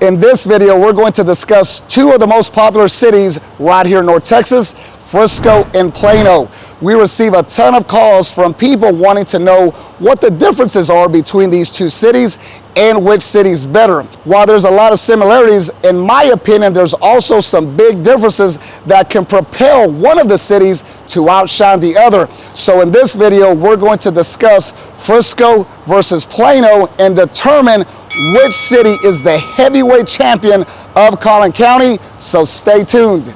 In this video, we're going to discuss two of the most popular cities right here in North Texas, Frisco and Plano. We receive a ton of calls from people wanting to know what the differences are between these two cities and which city's better. While there's a lot of similarities, in my opinion, there's also some big differences that can propel one of the cities to outshine the other. So in this video, we're going to discuss Frisco versus Plano and determine which city is the heavyweight champion of Collin County. So stay tuned.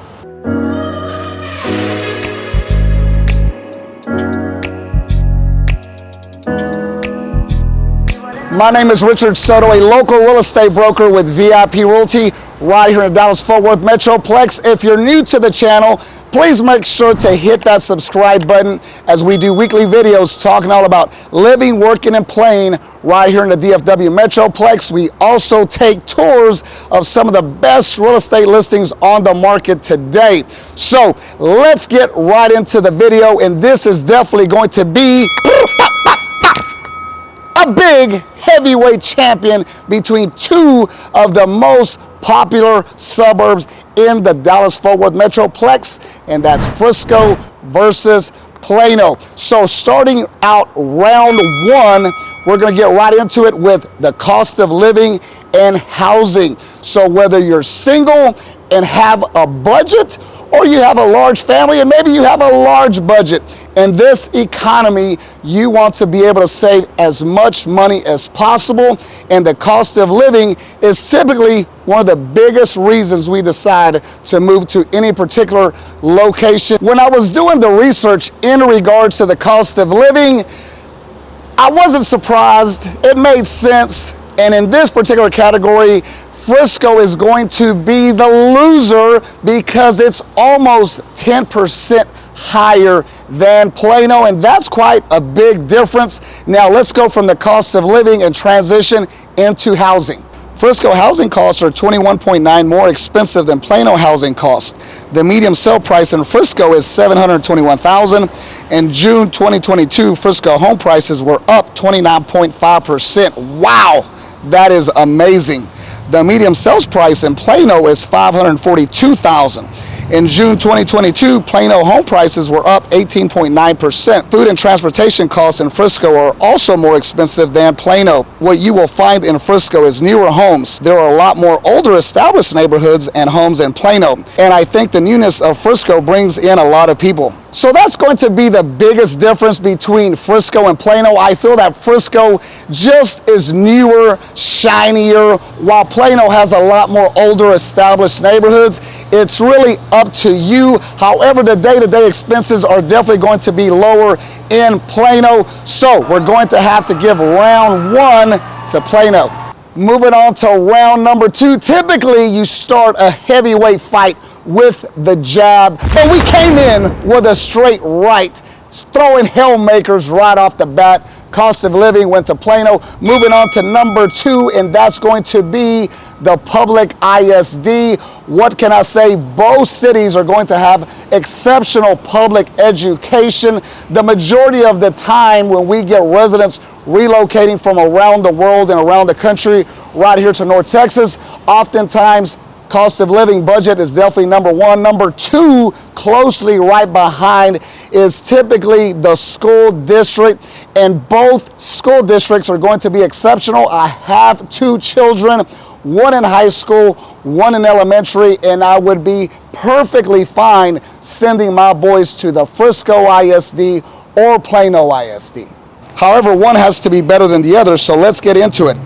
My name is Richard Soto, a local real estate broker with VIP Realty right here in the Dallas-Fort Worth Metroplex. If you're new to the channel, please make sure to hit that subscribe button as we do weekly videos talking all about living, working, and playing right here in the DFW Metroplex. We also take tours of some of the best real estate listings on the market today. So let's get right into the video, and this is definitely going to be a big heavyweight champion between two of the most popular suburbs in the Dallas-Fort Worth Metroplex, and that's Frisco versus Plano. So starting out round one, we're going to get right into it with the cost of living and housing. So whether you're single and have a budget, or you have a large family and maybe you have a large budget, in this economy, you want to be able to save as much money as possible, and the cost of living is typically one of the biggest reasons we decide to move to any particular location. When I was doing the research in regards to the cost of living, I wasn't surprised. It made sense, and in this particular category, Frisco is going to be the loser because it's almost 10% higher than Plano, and that's quite a big difference. Now let's go from the cost of living and transition into housing. Frisco housing costs are 21.9% more expensive than Plano housing costs. The median sale price in Frisco is $721,000. In June 2022, Frisco home prices were up 29.5%. Wow, that is amazing. The median sales price in Plano is $542,000. In June 2022, Plano home prices were up 18.9%. Food and transportation costs in Frisco are also more expensive than Plano. What you will find in Frisco is newer homes. There are a lot more older established neighborhoods and homes in Plano, and I think the newness of Frisco brings in a lot of people. So that's going to be the biggest difference between Frisco and Plano. I feel that Frisco just is newer, shinier, while Plano has a lot more older established neighborhoods. It's really up to you. However, the day-to-day expenses are definitely going to be lower in Plano. So we're going to have to give round one to Plano. Moving on to round number two. Typically, you start a heavyweight fight with the jab, but we came in with a straight right, throwing haymakers right off the bat. Cost of living went to Plano. Moving on to number two, and that's going to be the public ISD. What can I say? Both cities are going to have exceptional public education. The majority of the time when we get residents relocating from around the world and around the country right here to North Texas, oftentimes cost of living budget is definitely number one. Number two, closely right behind, is typically the school district, and both school districts are going to be exceptional. I have two children, one in high school, one in elementary, and I would be perfectly fine sending my boys to the Frisco ISD or Plano ISD. However, one has to be better than the other, so let's get into it.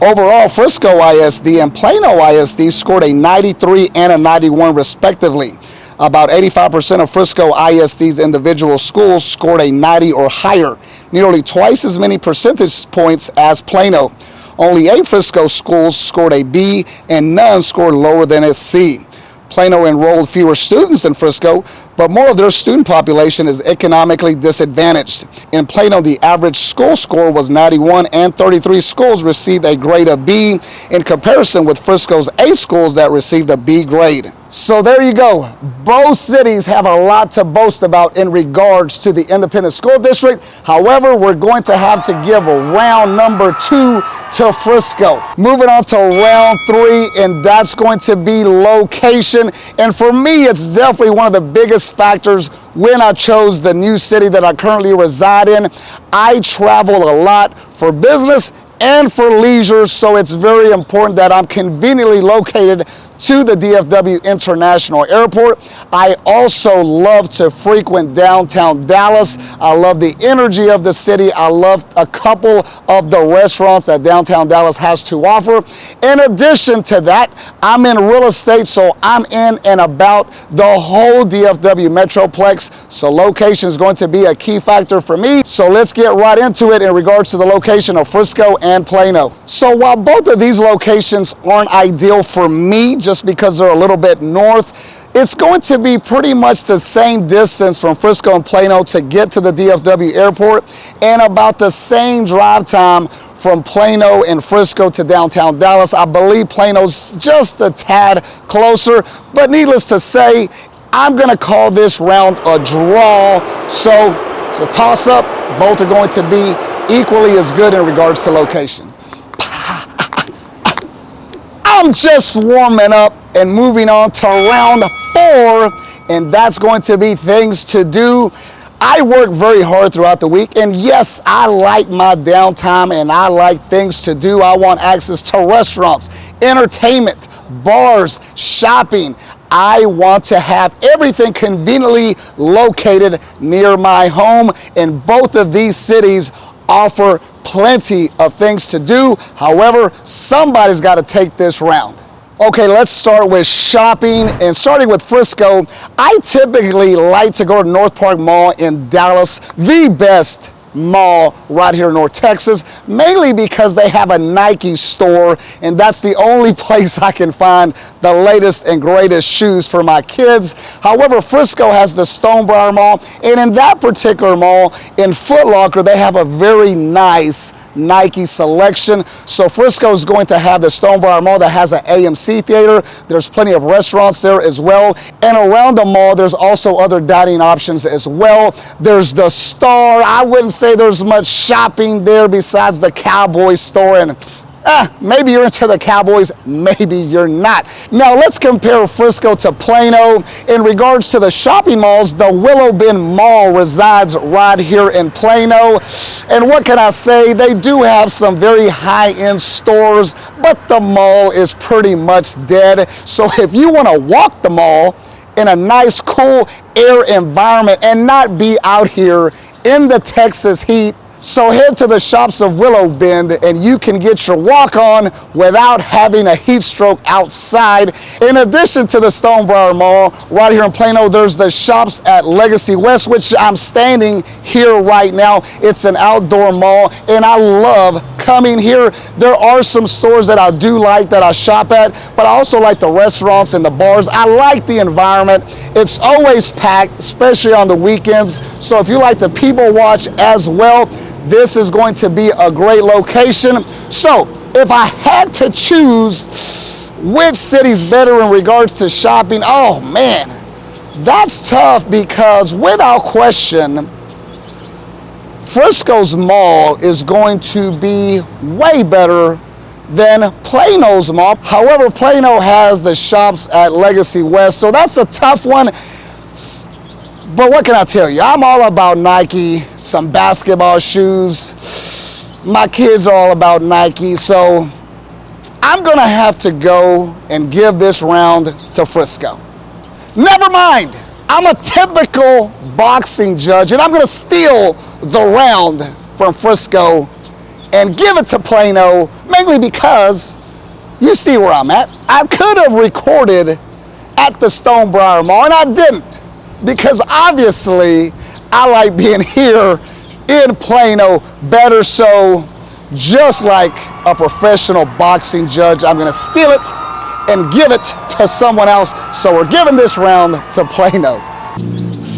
Overall, Frisco ISD and Plano ISD scored a 93 and a 91 respectively. About 85% of Frisco ISD's individual schools scored a 90 or higher, nearly twice as many percentage points as Plano. Only 8 Frisco schools scored a B and none scored lower than a C. Plano enrolled fewer students than Frisco, but more of their student population is economically disadvantaged. In Plano, the average school score was 91 and 33 schools received a grade of B in comparison with Frisco's 8 schools that received a B grade. So there you go. Both cities have a lot to boast about in regards to the independent school district. However, we're going to have to give a round number 2 to Frisco. Moving on to round 3, and that's going to be location. And for me, it's definitely one of the biggest factors when I chose the new city that I currently reside in. I travel a lot for business and for leisure, so it's very important that I'm conveniently located to the DFW International Airport. I also love to frequent downtown Dallas. I love the energy of the city. I love a couple of the restaurants that downtown Dallas has to offer. In addition to that, I'm in real estate, so I'm in and about the whole DFW Metroplex. So location is going to be a key factor for me. So let's get right into it in regards to the location of Frisco and Plano. So while both of these locations aren't ideal for me, just because they're a little bit north, it's going to be pretty much the same distance from Frisco and Plano to get to the DFW airport, and about the same drive time from Plano and Frisco to downtown Dallas. I believe Plano's just a tad closer, but needless to say, I'm gonna call this round a draw. So it's a toss-up. Both are going to be equally as good in regards to location. I'm just warming up and moving on to round 4, and that's going to be things to do. I work very hard throughout the week, and yes, I like my downtime and I like things to do. I want access to restaurants, entertainment, bars, shopping. I want to have everything conveniently located near my home, and both of these cities offer plenty of things to do. However, somebody's got to take this round. Okay, let's start with shopping, and starting with Frisco, I typically like to go to North Park Mall in Dallas, the best mall right here in North Texas, mainly because they have a Nike store, and that's the only place I can find the latest and greatest shoes for my kids. However, Frisco has the Stonebriar Mall, and in that particular mall, in Foot Locker, they have a very nice Nike selection. So Frisco is going to have the Stonebriar Mall that has an AMC theater. There's plenty of restaurants there as well. And around the mall, there's also other dining options as well. There's the Star. I wouldn't say there's much shopping there besides the Cowboys store, and maybe you're into the Cowboys, maybe you're not. Now let's compare Frisco to Plano. In regards to the shopping malls, the Willow Bend Mall resides right here in Plano. And what can I say? They do have some very high-end stores, but the mall is pretty much dead. So if you want to walk the mall in a nice, cool air environment and not be out here in the Texas heat, so head to the shops of Willow Bend and you can get your walk on without having a heat stroke outside. In addition to the Stonebriar Mall, right here in Plano, there's the shops at Legacy West, which I'm standing here right now. It's an outdoor mall, and I love coming here. There are some stores that I do like that I shop at, but I also like the restaurants and the bars. I like the environment. It's always packed, especially on the weekends. So if you like to people watch as well, this is going to be a great location. So if I had to choose which city's better in regards to shopping, oh man, that's tough, because without question, Frisco's mall is going to be way better than Plano's mall. However, Plano has the shops at Legacy West, so that's a tough one. But what can I tell you? I'm all about Nike, some basketball shoes. My kids are all about Nike, so I'm gonna have to go and give this round to Frisco. Never mind, I'm a typical boxing judge, and I'm gonna steal the round from Frisco and give it to Plano, mainly because you see where I'm at. I could have recorded at the Stonebriar Mall, and I didn't, because obviously I like being here in Plano better. So just like a professional boxing judge, I'm gonna steal it and give it to someone else. So we're giving this round to Plano.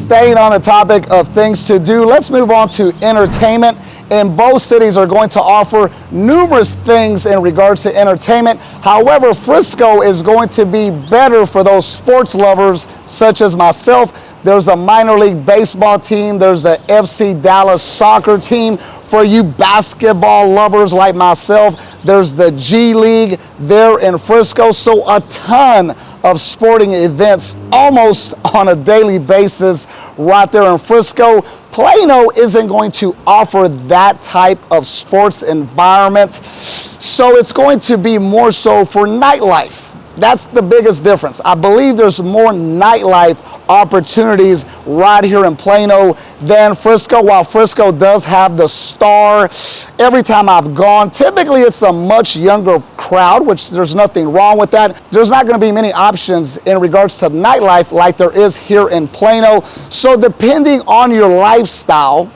Staying on the topic of things to do, let's move on to entertainment. And both cities are going to offer numerous things in regards to entertainment. However, Frisco is going to be better for those sports lovers such as myself. There's a minor league baseball team. There's the FC Dallas soccer team. For you basketball lovers like myself, there's the G League there in Frisco. So a ton of sporting events almost on a daily basis right there in Frisco. Plano isn't going to offer that type of sports environment, so it's going to be more so for nightlife. That's the biggest difference. I believe there's more nightlife opportunities right here in Plano than Frisco. While Frisco does have the Star, every time I've gone, typically it's a much younger crowd, which there's nothing wrong with that. There's not going to be many options in regards to nightlife like there is here in Plano. So depending on your lifestyle,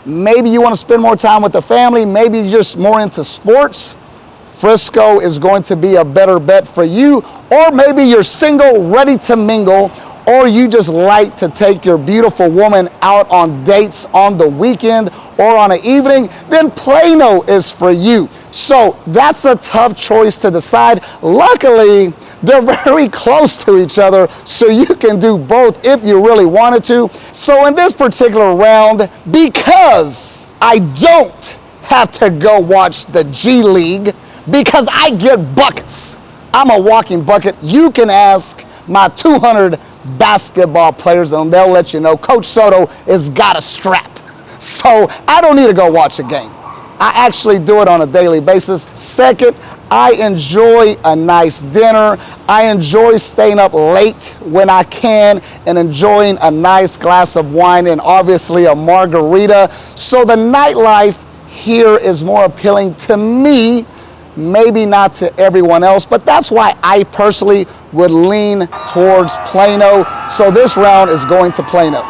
maybe you want to spend more time with the family, maybe you're just more into sports, Frisco is going to be a better bet for you. Or maybe you're single, ready to mingle, or you just like to take your beautiful woman out on dates on the weekend or on an evening, then Plano is for you. So that's a tough choice to decide. Luckily, they're very close to each other, so you can do both if you really wanted to. So in this particular round, because I don't have to go watch the G League, because I get buckets, I'm a walking bucket, you can ask my 200 basketball players and they'll let you know Coach Soto has got a strap. So I don't need to go watch a game. I actually do it on a daily basis. Second, I enjoy a nice dinner. I enjoy staying up late when I can and enjoying a nice glass of wine and obviously a margarita. So the nightlife here is more appealing to me, maybe not to everyone else, but that's why I personally would lean towards Plano. So this round is going to Plano.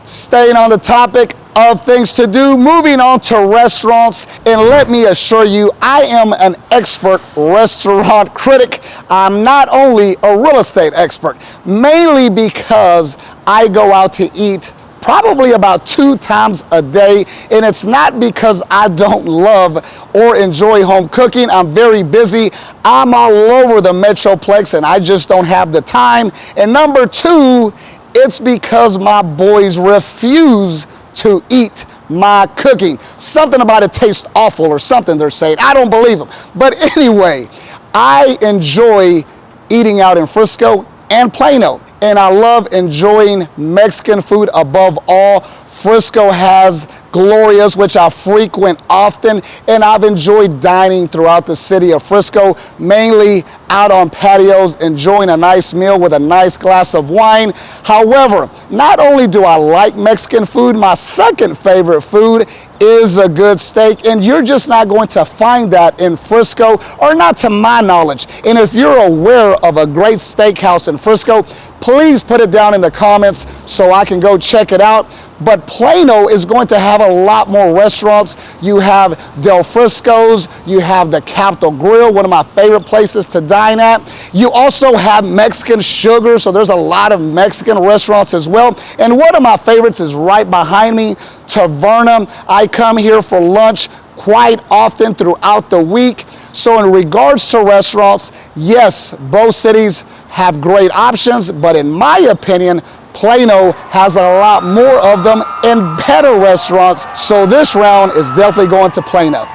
Staying on the topic of things to do, moving on to restaurants, and let me assure you, I am an expert restaurant critic. I'm not only a real estate expert, mainly because I go out to eat probably about 2 times a day, and it's not because I don't love or enjoy home cooking. I'm very busy. I'm all over the Metroplex and I just don't have the time. And number 2, it's because my boys refuse to eat my cooking. Something about it tastes awful or something they're saying. I don't believe them. But anyway, I enjoy eating out in Frisco and Plano, and I love enjoying Mexican food above all. Frisco has Gloria's, which I frequent often, and I've enjoyed dining throughout the city of Frisco, mainly out on patios, enjoying a nice meal with a nice glass of wine. However, not only do I like Mexican food, my second favorite food is a good steak, and you're just not going to find that in Frisco, or not to my knowledge. And if you're aware of a great steakhouse in Frisco, please put it down in the comments so I can go check it out. But Plano is going to have a lot more restaurants. You have Del Frisco's, you have the Capitol Grill, one of my favorite places to dine at. You also have Mexican Sugar, so there's a lot of Mexican restaurants as well. And one of my favorites is right behind me, Taverna. I come here for lunch quite often throughout the week. So in regards to restaurants, yes, both cities have great options, but in my opinion, Plano has a lot more of them and better restaurants, so this round is definitely going to Plano.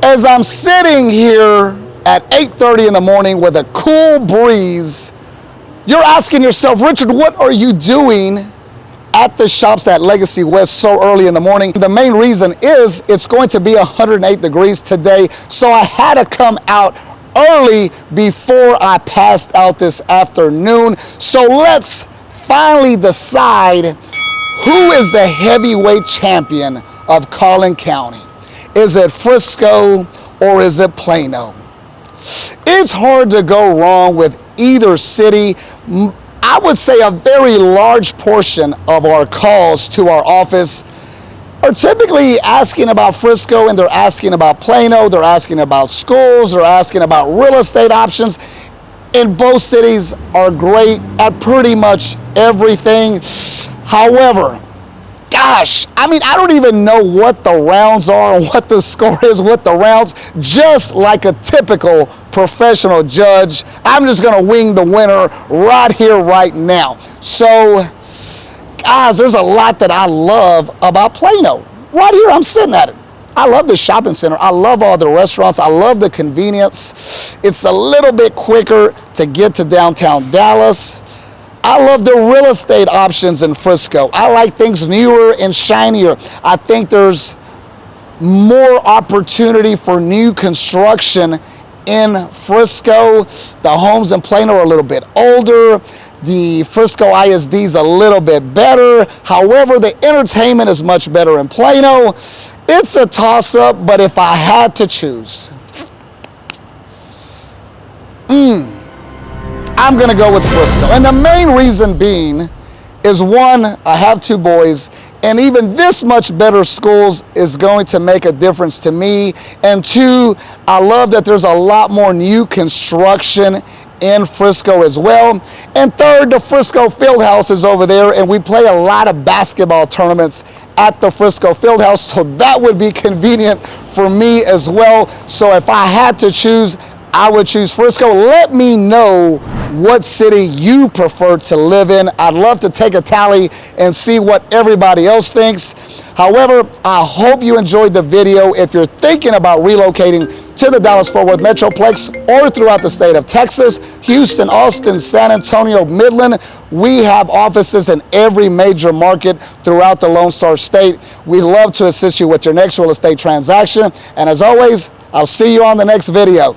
As I'm sitting here at 8:30 in the morning with a cool breeze, you're asking yourself, Richard, what are you doing at the shops at Legacy West so early in the morning? The main reason is it's going to be 108 degrees today, so I had to come out early before I passed out this afternoon. So let's finally decide who is the heavyweight champion of Collin County. Is it Frisco or is it Plano? It's hard to go wrong with either city. I would say a very large portion of our calls to our office are typically asking about Frisco, and they're asking about Plano, they're asking about schools, they're asking about real estate options. And both cities are great at pretty much everything. However, gosh, I mean, I don't even know what the rounds are and what the score is with the rounds. Just like a typical professional judge, I'm just going to wing the winner right here, right now. So, guys, there's a lot that I love about Plano. Right here, I'm sitting at it. I love the shopping center. I love all the restaurants. I love the convenience. It's a little bit quicker to get to downtown Dallas. I love the real estate options in Frisco. I like things newer and shinier. I think there's more opportunity for new construction in Frisco. The homes in Plano are a little bit older. The Frisco ISD is a little bit better. However, the entertainment is much better in Plano. It's a toss-up, but if I had to choose, I'm gonna go with Frisco. And the main reason being is, one, I have two boys, and even this much better schools is going to make a difference to me. And two, I love that there's a lot more new construction in Frisco as well. And third, the Frisco Fieldhouse is over there, and we play a lot of basketball tournaments at the Frisco Fieldhouse, so that would be convenient for me as well. So if I had to choose, I would choose Frisco. Let me know what city you prefer to live in. I'd love to take a tally and see what everybody else thinks. However, I hope you enjoyed the video. If you're thinking about relocating to the Dallas-Fort Worth Metroplex or throughout the state of Texas, Houston, Austin, San Antonio, Midland, we have offices in every major market throughout the Lone Star State. We love to assist you with your next real estate transaction. And as always, I'll see you on the next video.